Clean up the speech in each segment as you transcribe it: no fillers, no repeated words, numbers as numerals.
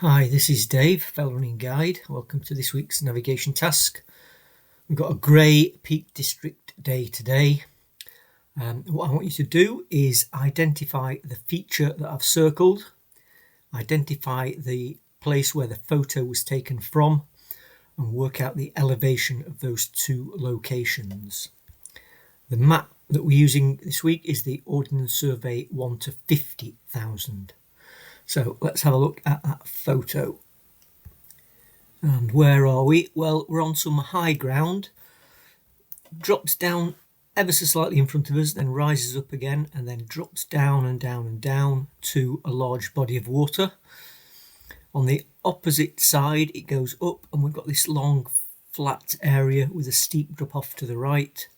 Hi, this is Dave, Fell Running Guide. Welcome to this week's navigation task. We've got a Grey Peak District day today. What I want you to do is identify the feature that I've circled, identify the place where the photo was taken from, and work out the elevation of those two locations. The map that we're using this week is the Ordnance Survey 1 to 50,000. So let's have a look at that photo. And where are we? Well, we're on some high ground. Drops down ever so slightly in front of us, then rises up again, and then drops down and down and down to a large body of water. On the opposite side, it goes up, and we've got this long flat area with a steep drop off to the right.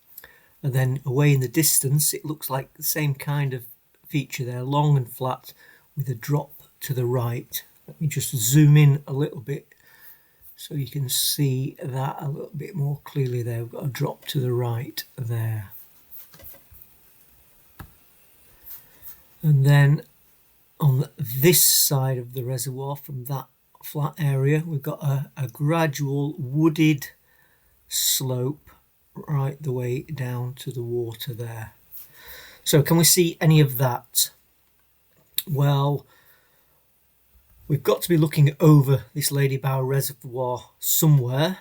And then away in the distance, it looks like the same kind of feature there, long and flat with a drop to the right. Let me just zoom in a little bit so you can see that a little bit more clearly there. We've got a drop to the right there. And then on this side of the reservoir from that flat area, we've got a gradual wooded slope right the way down to the water there. So can we see any of that? Well, we've got to be looking over this Ladybower Reservoir somewhere.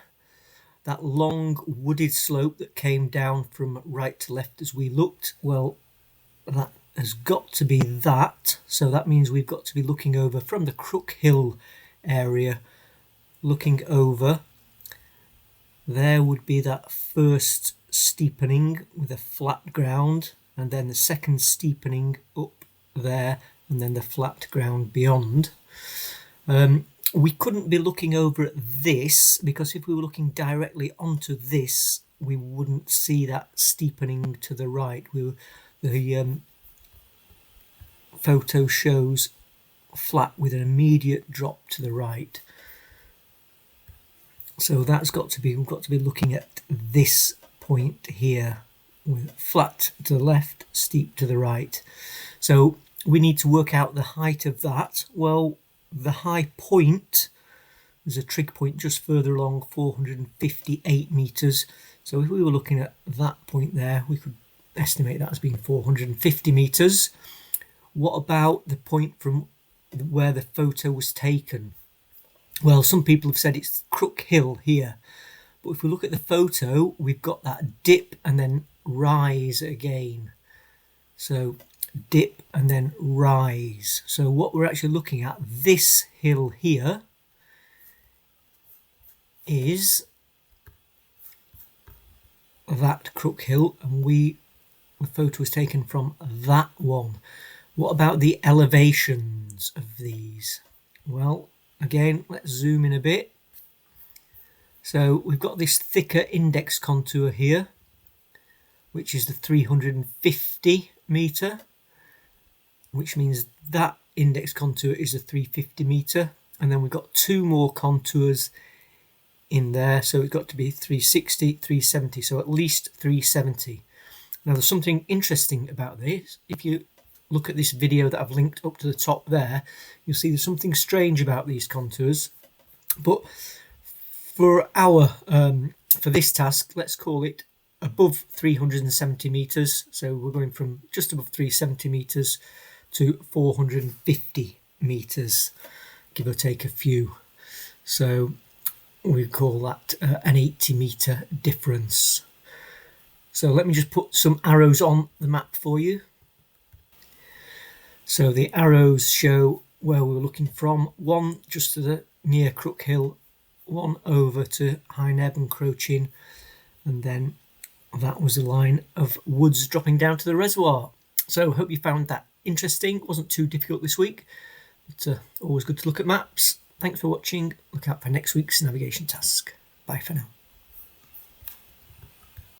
That long wooded slope that came down from right to left as we looked, well, that has got to be that. So that means we've got to be looking over from the Crook Hill area, looking over. There would be that first steepening with a flat ground, and then the second steepening up there, and then the flat ground beyond. We couldn't be looking over at this, because if we were looking directly onto this, we wouldn't see that steepening to the right. The photo shows flat with an immediate drop to the right. So we've got to be looking at this point here, with flat to the left, steep to the right. So we need to work out the height of that. Well, the high point, there's a trig point just further along, 458 metres. So if we were looking at that point there, we could estimate that as being 450 metres. What about the point from where the photo was taken? Well, some people have said it's Crook Hill here. But if we look at the photo, we've got that dip and then rise again. So dip and then rise. So what we're actually looking at, this hill here, is that Crook Hill, and the photo was taken from that one. What about the elevations of these? Well, again, let's zoom in a bit. So we've got this thicker index contour here, which is the 350 metre, which means that index contour is a 350 metre. And then we've got two more contours in there, so it's got to be 360, 370, so at least 370. Now there's something interesting about this. If you look at this video that I've linked up to the top there, you'll see there's something strange about these contours. But for this task, let's call it above 370 meters. So we're going from just above 370 meters to 450 meters, give or take a few. So we call that an 80 meter difference. So let me just put some arrows on the map for you. So the arrows show where we were looking from. One just to the near Crook Hill, one over to High Neb and Crochin, and then that was a line of woods dropping down to the reservoir. So hope you found that interesting. It wasn't too difficult this week, but always good to look at maps. Thanks for watching. Look out for next week's navigation task. Bye for now.